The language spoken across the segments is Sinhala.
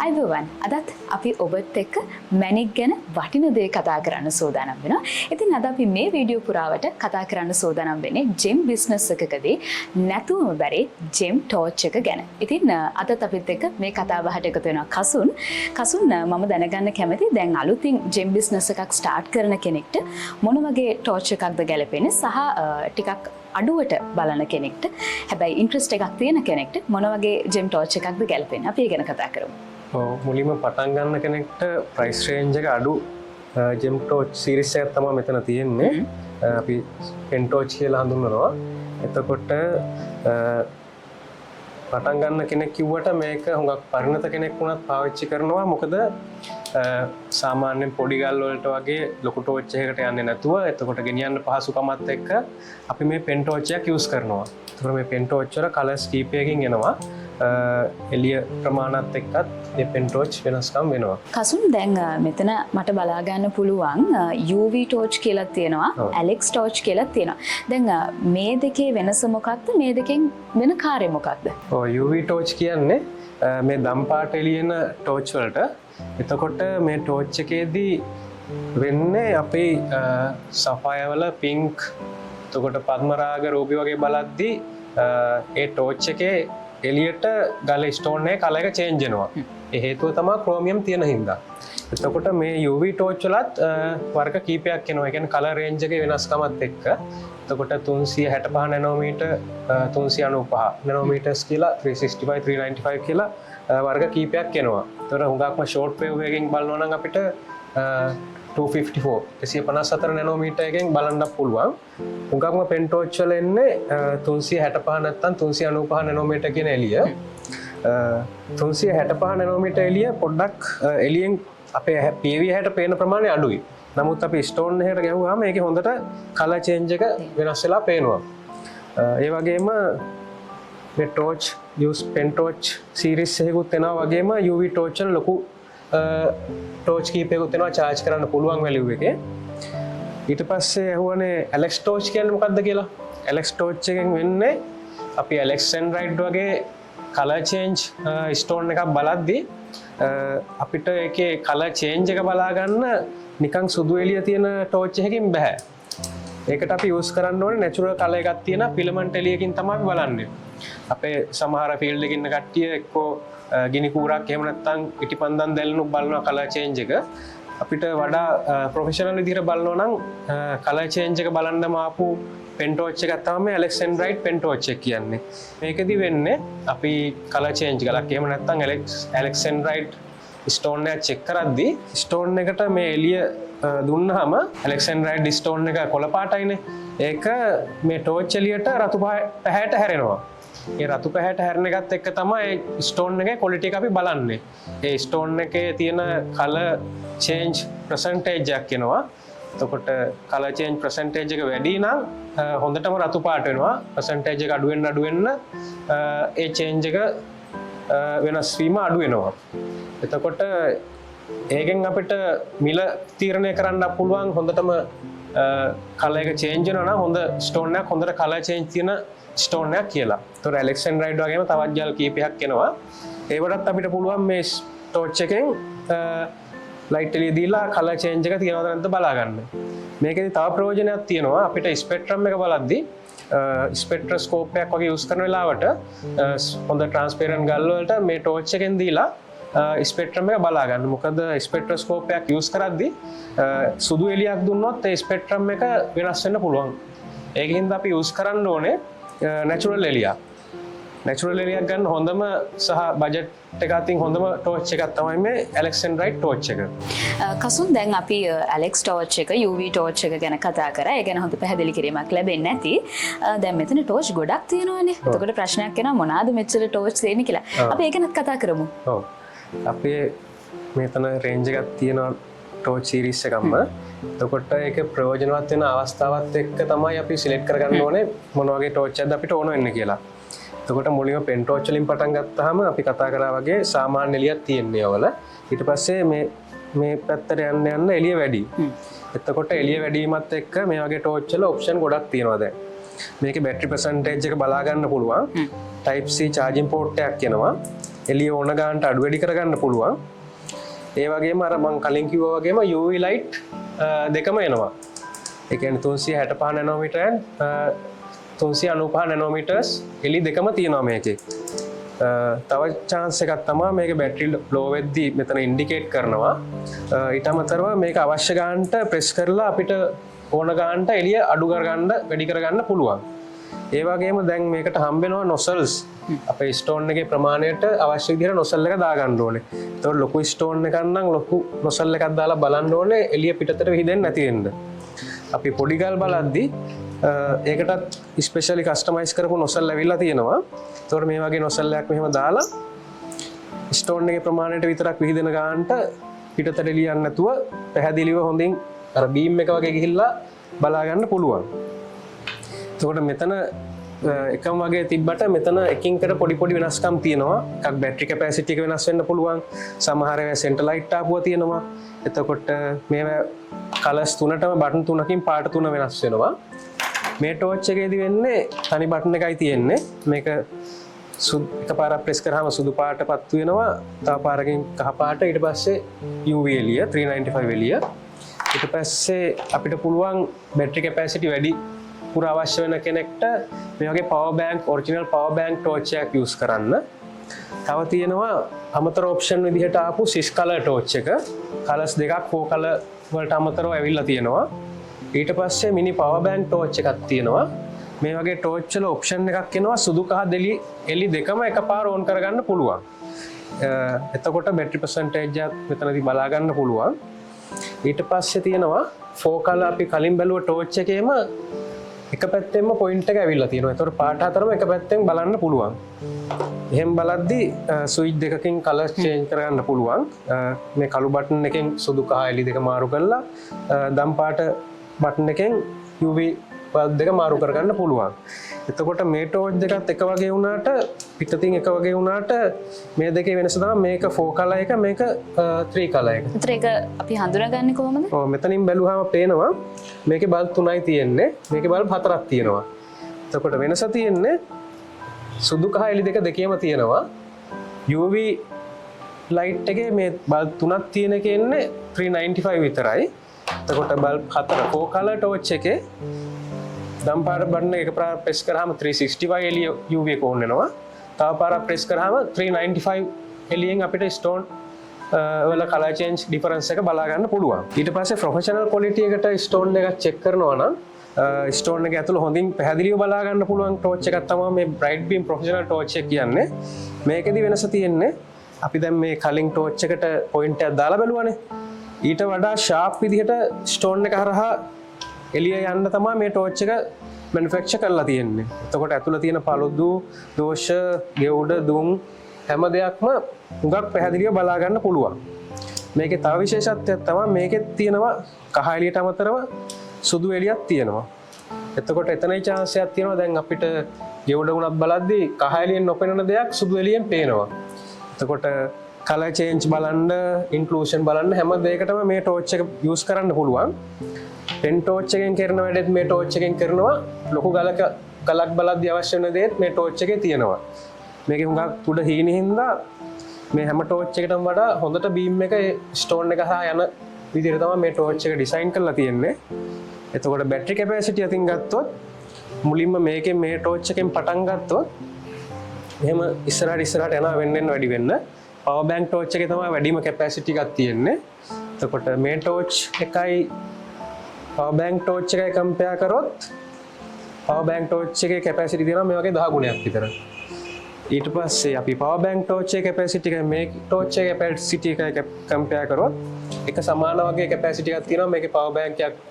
අයිබෝවන් අදත් අපි ඔබත් එක්ක මැණික් ගැන වටින දේ කතා කරන්න සූදානම් වෙනවා. ඉතින් අද අපි මේ වීඩියෝ පුරාවට කතා කරන්න සූදානම් වෙන්නේ ජෙම් බිස්නස් එකකදී නැතුවම බැරි ජෙම් ටෝච් එක ගැන. ඉතින් අදත් අපිත් එක්ක මේ කතා බහට එකතු වෙනවා කසුන් මම දැනගන්න කැමති දැන් අලුතින් ජෙම් බිස්නස් එකක් ස්ටාර්ට් කරන කෙනෙක්ට මොන වගේ ටෝච් එකක්ද ගැලපෙන්නේ සහ ටිකක් අඩුවට බලන කෙනෙක්ට හැබැයි ඉන්ට්‍රස්ට් එකක් තියෙන කෙනෙක්ට මොන වගේ ජෙම් ටෝච් එකක්ද ගැලපෙන්නේ අපි ඒ ගැන කතා කරමු. මුලින්ම පටන් ගන්න කෙනෙක්ට ප්‍රයිස් රේන්ජ් එක අඩු ජෙම් ටෝච් සීරීස් එකක් තමයි මෙතන තියෙන්නේ. අපි පෙන් ටෝච් කියලා හඳුන්වනවා. එතකොට පටන් ගන්න කෙනෙක් කිව්වට මේක හුඟක් පරිණත කෙනෙක් වුණත් පාවිච්චි කරනවා. මොකද සාමාන්‍යයෙන් පොඩි ගල් වලට වගේ ලොකු ටෝච් එකකට යන්නේ නැතුව එතකොට ගෙනියන්න පහසුකමත් එක්ක අපි මේ පෙන් ටෝච් එකක් යූස් කරනවා. එතකොට මේ පෙන් ටෝච් වල කලර්ස් කීපයකින් එනවා. එළිය ප්‍රමාණත් එක්කත් මේ පෙන් ටෝච් වෙනස්කම් වෙනවා. කසුන් දැන් මෙතන මට බලා ගන්න පුළුවන් UV ටෝච් කියලා තියෙනවා, ඇලෙක්ස් ටෝච් කියලා තියෙනවා. දැන් මේ දෙකේ වෙනස මොකක්ද? මේ දෙකෙන් වෙන කාර්යය මොකක්ද? UV ටෝච් කියන්නේ මේ දම් පාට එළියන ටෝච් වලට. එතකොට මේ ටෝච් එකේදී වෙන්නේ අපේ සෆයවල පින්ක්, එතකොට පද්මරාග රූපී වගේ බලද්දී ඒ ටෝච් එකේ එලියට ගල ස්ටෝන් එකේ කලර් එක චේන්ජ් වෙනවා. ඒ හේතුව තමයි ක්‍රෝමියම් තියෙන හින්දා. එතකොට මේ UV ටෝච් වලත් වර්ග කීපයක් එනවා. ඒ කියන්නේ කලර් රේන්ජ් එකේ වෙනස්කමත් එක්ක. එතකොට 365 නැනෝමීටර් 395 නැනෝමීටර්ස් කියලා 365 395 කියලා වර්ග කීපයක් එනවා. එතකොට හුඟක්ම ෂෝට් වේව් එකකින් බලනවා නම් අපිට 254 නැනෝමීටර් එකෙන් බලන්න පුළුවන්. හුඟක්ම පෙන් ටෝච් වල එන්නේ 365 නැත්නම් 395 නැනෝමීටර් කියන එළිය. 365 නැනෝමීටර් එළිය පොඩ්ඩක් එළියෙන් අපේ PV හැට පේන ප්‍රමාණය අඩුයි. නමුත් අපි ස්ටෝන් එකකට ගැහුවාම ඒකේ හොඳට කලර් චේන්ජ් එක වෙනස් වෙලා පේනවා. ඒ වගේම මේ ටෝච් පෙන් ටෝච් සීරීස් එකකුත් එනවා වගේම UV ටෝච් වල ලොකු ටෝච් කීපයකුත් එනවා charge කරන්න පුළුවන් value එකේ. ඊට පස්සේ ඇහුවනේ ඇලෙක්ස් ටෝච් කියන්නේ මොකක්ද කියලා. ඇලෙක්ස් ටෝච් එකෙන් වෙන්නේ අපි ඇලෙක්සැන්ඩ්‍රයිඩ් වගේ කලර් චේන්ජ් ස්ටෝන් එකක් බලද්දී අපිට ඒකේ කලර් චේන්ජ් එක බලා ගන්න නිකන් සුදු එළිය තියෙන ටෝච් එකකින් බෑ. ඒකට අපි යූස් කරන්න ඕනේ නැචරල් කලර් එකක් තියෙන ෆිලමන්ට් එළියකින් තමයි බලන්නේ. අපේ සමහර ෆීල්ඩ් එකකින් ඉන්න කට්ටිය එක්කෝ ගිනි කූරක් එහෙම නැත්නම් ඉටිපන්දම් දැල්ලුණු බලනවා කලර් චේන්ජ් එක. අපිට වඩා ප්‍රොෆෙෂනල් විදිහට බලනවා නම් කලර් චේන්ජ් එක බලන්නම ආපු පෙන් ටෝච් එකක් තමයි ඇලෙක්සැන්ඩ්‍රයිඩ් පෙන් ටෝච් එක කියන්නේ. මේකෙදි වෙන්නේ අපි කලර් චේන්ජ් ගලක් එහෙම නැත්නම් ඇලෙක්සැන්ඩ්‍රයිඩ් ස්ටෝන් එක චෙක් කරද්දී ස්ටෝන් එකට මේ එළිය දුන්නාම ඇලෙක්සැන්ඩ්‍රයිඩ් ස්ටෝන් එක කොළ පාටයිනේ. ඒක මේ ටෝච් එළියට රතු පැහැයට හැරෙනවා. ඒ රතු පැහැයට හැරෙන එකත් එක්ක තමයි ස්ටෝන් එකේ ක්වොලිටි එක අපි බලන්නේ. ඒ ස්ටෝන් එකේ තියෙන කලර් චේන්ජ් පර්සන්ටේජ් එකක් එනවා. එතකොට කලර් චේන්ජ් පර්සන්ටේජ් එක වැඩි නම් හොඳටම රතු පාට වෙනවා. පර්සන්ටේජ් එක අඩු වෙන්න ඒ චේන්ජ් එක වෙනස් වීම අඩු වෙනවා. එතකොට ඒකෙන් අපිට මිල තීරණය කරන්න පුළුවන් හොඳටම කලර් එක චේන්ජ් වෙනවා නම් හොඳ ස්ටෝන් එකක් හොඳට කලර් චේන්ජ් තියෙන ස්ටෝන් එකක් කියලා. ඒතකොට ඇලෙක්සැන්ඩ්‍රයිඩ් වගේම තවත් ජල් කීපයක් එනවා. ඒවටත් අපිට පුළුවන් මේ ටෝච් එකෙන් ලයිට් එළිය දීලා කලර් චේන්ජ් එක තියෙනවද නැද්ද බලා ගන්න. මේකෙදි තව ප්‍රයෝජනයක් තියෙනවා. අපිට ස්පෙක්ට්‍රම් එක බලද්දී ස්පෙක්ට්‍රොස්කෝප් එකක් වගේ යූස් කරන වෙලාවට හොඳ ට්‍රාන්ස්පරන්ට් ගල් වලට මේ ටෝච් එකෙන් දීලා ස්පෙක්ට්‍රම් එක බලා ගන්න. මොකද ස්පෙක්ට්‍රොස්කෝප් එකක් යූස් කරද්දී සුදු එළියක් දුන්නොත් ඒ ස්පෙක්ට්‍රම් එක වෙනස් වෙන්න පුළුවන්. ඒකින්ද අපි යූස් කරන්න ඕනේ නැචරල් එළියක්. නැචරල් එළියක් ගන්න හොඳම සහ බජට් එක අතින් හොඳම ටෝච් එකක් තමයි මේ ඇලෙක්සැන්ඩ්‍රයිඩ් ටෝච් එක. කසුන් දැන් අපි ඇලෙක්ස් ටෝච් එක UV ටෝච් එක ගැන කතා කරා. ඒ ගැන හොඳ පැහැදිලි කිරීමක් ලැබෙන්නේ නැති. දැන් මෙතන ටෝච් ගොඩක් තියෙනවානේ. එතකොට ප්‍රශ්නයක් එනවා මොනවාද මෙච්චර ටෝච් තියෙන්නේ කියලා. අපි ඒ ගැනත් කතා කරමු. ඔව්. අපේ මෙතන රේන්ජ් එකක් තියෙනවා ටෝච් සීරීස් එකක්ම. එතකොට ඒක ප්‍රයෝජනවත් වෙන අවස්ථාවත් එක්ක තමයි අපි සිලෙක්ට් කරගන්න ඕනේ මොන වගේ ටෝච් එකක්ද අපිට ඕන වෙන්නේ කියලා. එතකොට මුලින්ම පෙන් ටෝච් වලින් පටන් ගත්තාම අපි කතා කරා වගේ සාමාන්‍ය එළියක් තියෙන්නේ අවල. ඊට පස්සේ මේ පැත්තට යන්න එළිය වැඩි. එතකොට එළිය වැඩිවීමත් එක්ක මේ වගේ ටෝච් වල ඔප්ෂන් ගොඩක් තියෙනවා දැන්. මේකේ බැටරි පර්සන්ටේජ් එක බලා ගන්න පුළුවන්. Type C charging port එකක් එනවා. එළිය ඕන ගානට අඩු වැඩි කරගන්න පුළුවන්. ඒ වගේම අර මම කලින් කිව්වා වගේම UV light දෙකම එනවා. ඒ කියන්නේ 365 නැනෝමීටර් and 395 නැනෝමීටර්ස් එළි දෙකම තියෙනවා මේකේ. තව chance එකක් තමයි මේක බැටරි ලෝ වෙද්දී මෙතන ඉන්ඩිකේට් කරනවා. ඊට අමතරව මේක අවශ්‍ය ගානට ප්‍රෙස් කරලා අපිට ඕන ගානට එළිය අඩු කරගන්න වැඩි කරගන්න පුළුවන්. ඒ වගේම දැන් මේකට හම්බෙනවා නොසල්ස්. අපේ ස්ටෝන් එකේ ප්‍රමාණයට අවශ්‍ය විදිහට නොසල් එක දාගන්න ඕනේ. ඒතකොට ලොකු ස්ටෝන් එකක් නම් ලොකු නොසල් එකක් දාලා බලන්න ඕනේ එළිය පිටතට විහිදෙන්නේ නැති වෙන්න. අපි පොඩි ගල් බලද්දී ඒකටත් ස්පෙෂලි කස්ටමයිස් කරපු නොසල් ඇවිල්ලා තියෙනවා. ඒතකොට මේ වගේ නොසල් එකක් මෙහෙම දාලා ස්ටෝන් එකේ ප්‍රමාණයට විතරක් විහිදෙන ගානට පිටතට එළියන්නේ නැතුව පැහැදිලිව හොඳින් අර බීම් එක වගේ ගිහිල්ලා බලා ගන්න පුළුවන්. එතකොට මෙතන එකම වගේ තිබ්බට මෙතන එකින් එකට පොඩි පොඩි වෙනස්කම් තියෙනවා. එකක් බැටරි කැපැසිටි එක වෙනස් වෙන්න පුළුවන්. සමහර ඒවා සෙන්ටර් ලයිට් ආපුවා තියෙනවා. එතකොට මේවා කලර්ස් තුනටම බටන් තුනකින් පාට තුන වෙනස් වෙනවා. මේ ටෝච් එකේදී වෙන්නේ තනි බටන් එකයි තියෙන්නේ. මේක එකපාරක් ප්‍රෙස් කරාම සුදු පාටපත් වෙනවා. තව පාරකින් කහ පාට, ඊට පස්සේ UV එළිය 395 එළිය. ඊට පස්සේ අපිට පුළුවන් බැටරි කැපැසිටි වැඩි පුර අවශ්‍ය වෙන කෙනෙක්ට මේ වගේ power bank original power bank torch එකක් යූස් කරන්න. තව තියෙනවා අමතර ඔප්ෂන් විදිහට ආපු 6 කලර් ටෝච් එක. කලර්ස් දෙකක් 4 කලර් වලට අමතරව ඇවිල්ලා තියෙනවා. ඊට පස්සේ මිනි පවර් බැංක් ටෝච් එකක් තියෙනවා. මේ වගේ ටෝච් වල ඔප්ෂන් එකක් එනවා සුදු කහ එළි දෙකම එකපාර ඕන් කරගන්න පුළුවන්. එතකොට බැටරි පර්සන්ටේජ් එක මෙතනදී බලා ගන්න පුළුවන්. ඊට පස්සේ තියෙනවා 4 කලර් අපි කලින් බැලුව ටෝච් එකේම එක පැත්තෙන්ම පොයින්ට් එක ඇවිල්ලා තියෙනවා. ඒතකොට පාට හතරම එක පැත්තෙන් බලන්න පුළුවන්. එහෙම බලද්දී ස්විච් දෙකකින් කලර් චේන්ජ් කරගන්න පුළුවන්. මේ කළු බටන් එකෙන් සුදු කහ එළි දෙක මාරු කරලා දම් පාට බටන් එකෙන් UV බල්බ් දෙක මාරු කරගන්න පුළුවන්. එතකොට මේ ටෝච් දෙකත් එක වගේ වුණාට පිටතින් එක වගේ වුණාට මේ දෙකේ වෙනස තමයි මේක 4 කලර් එක මේක 3 කලර් එක. ඒතර ඒක අපි හඳුනාගන්නේ කොහොමද? ඔව් මෙතනින් බැලුවාම පේනවා මේකේ බල්බ් 3යි තියෙන්නේ. මේකේ බල්බ් 4ක් තියෙනවා. එතකොට වෙනස තියෙන්නේ සුදු කහ එළි දෙක දෙකේම තියෙනවා. UV ලයිට් එකේ මේ බල්බ් 3ක් තියෙන එකේ ඉන්නේ 395 විතරයි. එතකොට බල්බ් 4 4 කලර් ටෝච් එකේ දම් පාට බටන් එක පාරක් ප්‍රෙස් කරාම 365 එළිය UV එක ඕන් වෙනවා. තව පාරක් ප්‍රෙස් කරාම 395 එළියෙන් අපිට ස්ටෝන් වල කලර් චේන්ජ් ඩිෆරන්ස් එක බලා ගන්න පුළුවන්. ඊට පස්සේ ප්‍රොෆෙෂනල් ක්වොලිටි එකට ස්ටෝන් එකක් චෙක් කරනවා නම් ස්ටෝන් එක ඇතුළ හොඳින් පැහැදිලිව බලා ගන්න පුළුවන් ටෝච් එකක් තමයි මේ බ්‍රයිට් බීම් ප්‍රොෆෙෂනල් ටෝච් එක කියන්නේ. මේකෙදි වෙනස තියෙන්නේ අපි දැන් මේ කලින් ටෝච් එකට පොයින්ට් එකක් දාලා බලුවානේ. ඊට වඩා ෂාප් විදිහට ස්ටෝන් එක හරහා එළිය යන්න තමයි මේ ටෝච් එක මැනුෆැක්චර් කරලා තියෙන්නේ. එතකොට ඇතුළේ තියෙන පළුදු, දෝෂ, ගෙවුඩ, දුම් හැම දෙයක්ම උගක් පැහැදිලිව බලා ගන්න පුළුවන්. මේකේ තව විශේෂත්වයක් තමයි මේකෙත් තියෙනවා කහ එළියට අමතරව සුදු එළියක් තියෙනවා. එතකොට එතනයි chance එකක් තියෙනවා දැන් අපිට ගෙවුඩ උනත් බලද්දී කහ එළියෙන් නොපෙනෙන දෙයක් සුදු එළියෙන් පේනවා. එතකොට කලර් චේන්ජ් බලන්න, ඉන්ක්ලූෂන් බලන්න හැම දෙයකටම මේ ටෝච් එක යූස් කරන්න පුළුවන්. පෙන් ටෝච් එකෙන් කරන වැඩෙත් මේ ටෝච් එකෙන් කරනවා. ලොකු ගලක් බලද්දී අවශ්‍ය වෙන දේත් මේ ටෝච් එකේ තියෙනවා. මේකේ හුඟක් උඩ හීනෙ හින්දා මේ හැම ටෝච් එකකටම වඩා හොඳට බීම් එක ස්ටෝන් එක හා යන විදිහට තමයි මේ ටෝච් එක ඩිසයින් කරලා තියෙන්නේ. එතකොට බැටරි කැපැසිටි අතින් ගත්තොත් මුලින්ම මේකෙන් මේ ටෝච් එකෙන් පටන් ගත්තොත් එහෙම ඉස්සරහට යනවා වෙන්න වැඩි වෙන්න. පවර් බැංක් ටෝච් එකේ තමයි වැඩිම කැපැසිටි එකක් තියෙන්නේ. එතකොට මේ ටෝච් එකයි පවර් බැංක් ටෝච් එකයි කම්පෙයාර් කරොත් පවර් බැංක් ටෝච් එකේ කැපැසිටි තියෙනවා මේ වගේ 10 ගුණයක් විතර. ඊට පස්සේ අපි පවර් බැංක් ටෝච් එකේ කැපැසිටි එක මේ ටෝච් එකේ කැපැසිටි එකයි කම්පෙයාර් කරොත් එක සමාන වගේ කැපැසිටි එකක් තියෙනවා මේකේ පවර් බැංක් එකක්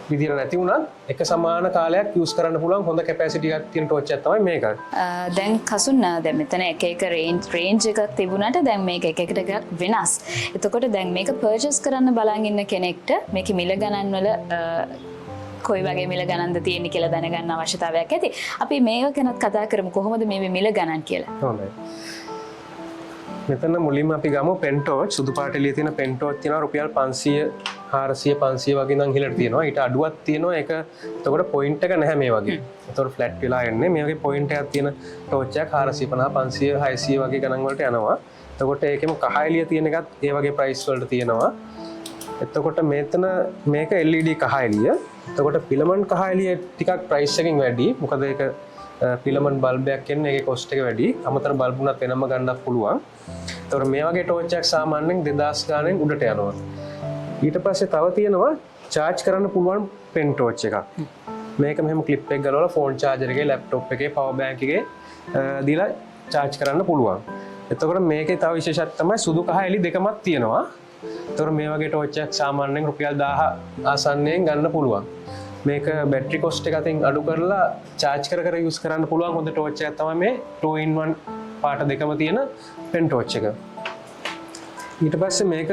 විදිහට නැති වුණත් එක සමාන කාලයක් යූස් කරන්න පුළුවන් හොඳ කැපැසිටි එකක් තියෙන ටෝච් එකක් තමයි මේක. දැන් කසුන් දැන් මෙතන එක එක රේන්ජ් එකක් තිබුණාට දැන් මේක එක එකට වෙනස්. එතකොට දැන් මේක පර්චේස් කරන්න බලන් ඉන්න කෙනෙක්ට මේකේ මිල ගණන් වල කොයි වගේ මිල ගණන්ද තියෙන්නේ කියලා දැනගන්න අවශ්‍යතාවයක් ඇති. අපි මේක ගැනත් කතා කරමු කොහොමද මේ මිල ගණන් කියලා. හොඳයි. මෙතන මුලින්ම අපි ගමු පෙන්ටෝච් සුදු පාට එළිය තියෙන පෙන්ටෝච් තියෙනවා රුපියල් 500 400 500 වගේ නම් ඉහළට තියෙනවා. ඊට අඩුවක් තියෙනවා. ඒක එතකොට පොයින්ට් එක නැහැ මේ වගේ. එතකොට ෆ්ලැට් වෙලා එන්නේ. මේ වගේ පොයින්ට් එකක් තියෙන ටෝච් එකක් 450 500 600 වගේ ගණන් වලට යනවා. එතකොට ඒකෙම කහ එළිය තියෙන එකත් ඒ වගේ ප්‍රයිස් වලට තියෙනවා. එතකොට මෙතන මේක LED කහ එළිය. එතකොට ෆිලමන්ට් කහ එළිය ටිකක් ප්‍රයිස් එකකින් වැඩි. මොකද ඒක ෆිලමන්ට් බල්බයක් එන්නේ ඒකේ කොස්ට් එක වැඩි. අමතර බල්බ් උනත් වෙනම ගන්නත් පුළුවන්. එතකොට මේ වගේ ටෝච් එකක් සාමාන්‍යයෙන් 2000 ගානෙන් උඩට යනවා. ඊට පස්සේ තව තියෙනවා charge කරන්න පුළුවන් පෙන් ටෝච් එකක්. මේක මෙහෙම ක්ලිප් එක ගලවලා ෆෝන් charger එකේ ලැප්ටොප් එකේ power bank එකේ දීලා charge කරන්න පුළුවන්. එතකොට මේකේ තව විශේෂයක් තමයි සුදු කහ එළි දෙකමත් තියෙනවා. එතකොට මේ වගේ ටෝච් එකක් සාමාන්‍යයෙන් රුපියල් 1000 ආසන්නයෙන් ගන්න පුළුවන්. මේක බැටරි කොස්ට් එක අතින් අඩු කරලා charge කර යූස් කරන්න පුළුවන් හොඳ ටෝච් එකක් තමයි මේ 2-in-1 පාට දෙකම තියෙන පෙන් ටෝච් එක. ඊට පස්සේ මේක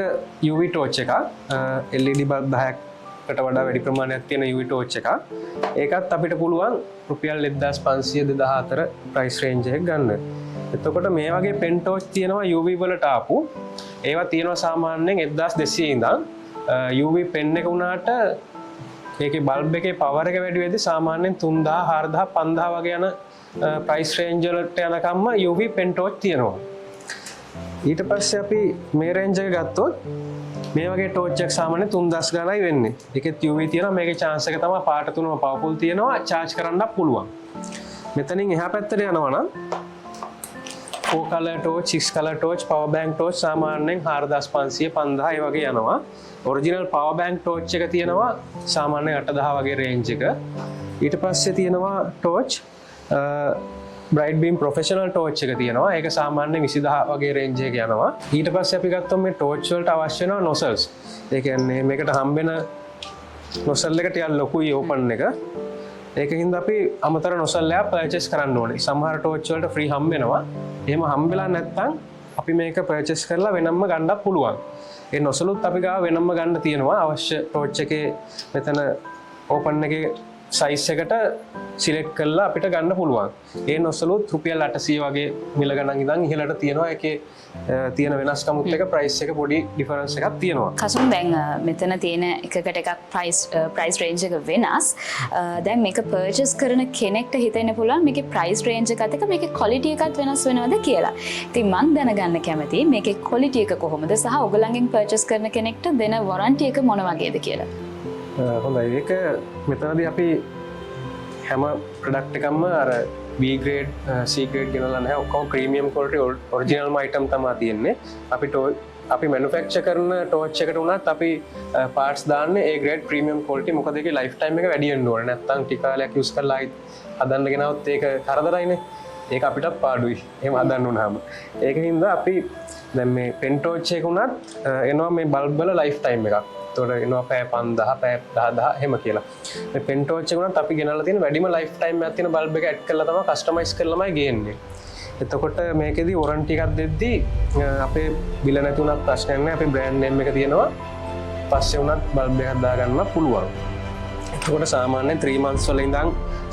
UV ටෝච් එකක්. LED බල්බ් 10කට වඩා වැඩි ප්‍රමාණයක් තියෙන UV ටෝච් එකක්. ඒකත් අපිට පුළුවන් රුපියල් 1500 2000 අතර ප්‍රයිස් රේන්ජ් එකක ගන්න. එතකොට මේ වගේ පෙන් ටෝච් තියෙනවා UV වලට ආපු. ඒවා තියෙනවා සාමාන්‍යයෙන් 1200 ඉඳන් UV පෙන් එක උනාට ඒකේ බල්බ් එකේ පවර් එක වැඩි වෙද්දි සාමාන්‍යයෙන් 3000 4000 5000 වගේ යන ප්‍රයිස් රේන්ජ් වලට යනකම්ම UV පෙන් ටෝච් තියෙනවා. ඊට පස්සේ අපි මේ රේන්ජ් එක ගත්තොත් මේ වගේ ටෝච් එකක් සාමාන්‍යයෙන් 3000 ගණයි වෙන්නේ. ඒකෙත් UV තියෙනවා. මේකේ chance එක තමයි පාට තුනම පවර්ෆුල් තියෙනවා. charge කරන්නත් පුළුවන්. මෙතනින් එහා පැත්තට යනවා නම් 4 color torch 6 color torch power bank torch සාමාන්‍යයෙන් 4500 5000 ඒ වගේ යනවා. ඔරිජිනල් power bank torch එක තියෙනවා සාමාන්‍යයෙන් 8000 වගේ රේන්ජ් එක. ඊට පස්සේ තියෙනවා torch bright beam professional torch එක තියෙනවා. ඒක සාමාන්‍යයෙන් 20000 වගේ රේන්ජ් එකක යනවා. ඊට පස්සේ අපි ගත්තොත් මේ torch වලට අවශ්‍ය වෙනවා nozzles. ඒ කියන්නේ මේකට හම්බෙන nozzle එක ටිකක් ලොකුයි open එක. ඒකින්ද අපි අමතර nozzle එකක් purchase කරන්න ඕනේ. සමහර torch වලට free හම්බ වෙනවා. එහෙම හම්බෙලා නැත්නම් අපි මේක purchase කරලා වෙනම්ම ගන්නත් පුළුවන්. ඒ nozzle උත් අපි ගාව වෙනම්ම ගන්න තියෙනවා. අවශ්‍ය torch එකේ මෙතන open එකේ size එකට select කරලා අපිට ගන්න පුළුවන්. ඒ nozzle උත් රුපියල් 800 වගේ මිල ගණන් ඉඳන් ඉහළට තියෙනවා. ඒකේ තියෙන වෙනස්කමුත් එක price එක පොඩි difference එකක් තියෙනවා. කසුන් දැන් මෙතන තියෙන එකකට එකක් price range එක වෙනස්. දැන් මේක purchase කරන කෙනෙක්ට හිතෙන්න පුළුවන් මේකේ price range එකත් එක්ක මේකේ quality එකත් වෙනස් වෙනවද කියලා. ඉතින් මම දැනගන්න කැමතියි මේකේ quality එක කොහොමද සහ ඔයගොල්ලන්ගෙන් purchase කරන කෙනෙක්ට දෙන warranty එක මොන වගේද කියලා. හොඳයි. ඒක මෙතනදී අපි හැම ප්‍රොඩක්ට් එකක්ම අර B grade C grade ගෙනලා නැහැ. ඔක්කොම ප්‍රීමියම් quality ඔරිජිනල්ම item තමයි තියෙන්නේ. අපි manufacture කරන torch එකට උනත් අපි parts දාන්නේ A grade premium quality. මොකද ඒකේ lifetime එක වැඩි වෙන්න ඕනේ. නැත්නම් ටික කාලයක් use කරලා හදන්න ගෙනවොත් ඒක කරදරයිනේ. ඒක අපිටත් පාඩුයි. එහෙම හදන්න උනහම. ඒකින්ද අපි දැන් මේ pen torch එක උනත් එනවා මේ bulb වල lifetime එකක්. එතකොට එනවා පැය 5000 පැය 10000 එහෙම කියලා. මේ pen torch එක උනත් අපි ගෙනල්ලා තියෙන වැඩිම lifetime එකක් තියෙන bulb එක add කරලා තමයි customize කරලාමයි ගේන්නේ. එතකොට මේකෙදි warranty එකක් දෙද්දී අපේ බිල නැති උනත් ප්‍රශ්නයක් නැහැ. අපේ brand name එක තියෙනවා. පස්සේ උනත් bulb එකක් දාගන්න පුළුවන්. එතකොට සාමාන්‍යයෙන් 3 months වල ඉඳන්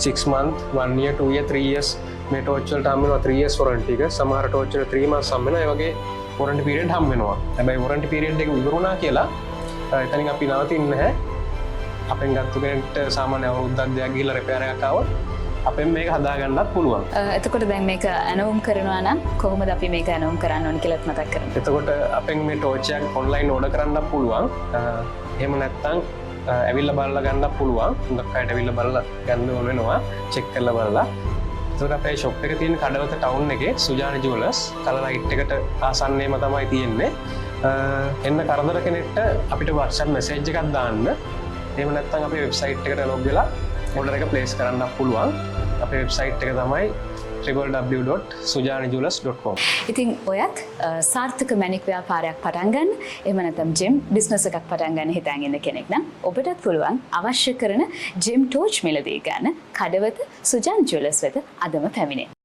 6 month 1 year 2 year 3 years මේ torch වලට හම් වෙනවා 3 years warranty එක. සමහර torch වල 3 months හම් වෙනවා. ඒ වගේ warranty period හම් වෙනවා. හැබැයි warranty period එක ඉවරුණා කියලා එතනින් අපි නවතින්නේ නැහැ. අපෙන් ගත්ත කෙනෙක්ට සාමාන්‍ය අවුරුද්දක් දෙකක් ගිහිල්ලා රිපෙයාර් එකක් ආවොත් අපෙන් මේක හදා ගන්නත් පුළුවන්. එතකොට දැන් මේක ඇනවුම් කරනවා නම් කොහොමද අපි මේක ඇනවුම් කරන්න ඕන කියලාත් මතක් කරමු. එතකොට අපෙන් මේ torch එක online order කරන්නත් පුළුවන්. එහෙම නැත්නම් ඇවිල්ලා බලලා ගන්නත් පුළුවන්. හුඟක් අයට ඇවිල්ලා බලලා ගන්න ඕන වෙනවා. check කරලා බලලා. එතකොට අපේ shop එක තියෙන කඩවත town එකේ සුජාන jewelers කලර් ලයිට් එකට ආසන්නයේම තමයි තියෙන්නේ. එන්න කරදර කෙනෙක්ට අපිට WhatsApp message එකක් දාන්න. එහෙම නැත්නම් අපේ website එකට log වෙලා order එක place කරන්න පුළුවන්. අපේ website එක තමයි www.sujanajewelers.com. ඉතින් ඔයත් සාර්ථක මැණික් ව්‍යාපාරයක් පටන් ගන්න, එහෙම නැත්නම් gem business එකක් පටන් ගන්න හිතාගෙන ඉන්න කෙනෙක් නම් ඔබටත් පුළුවන් අවශ්‍ය කරන gem torch මිලදී ගන්න කඩවත සුජාන jewelers වෙත අදම පැමිණෙන්න.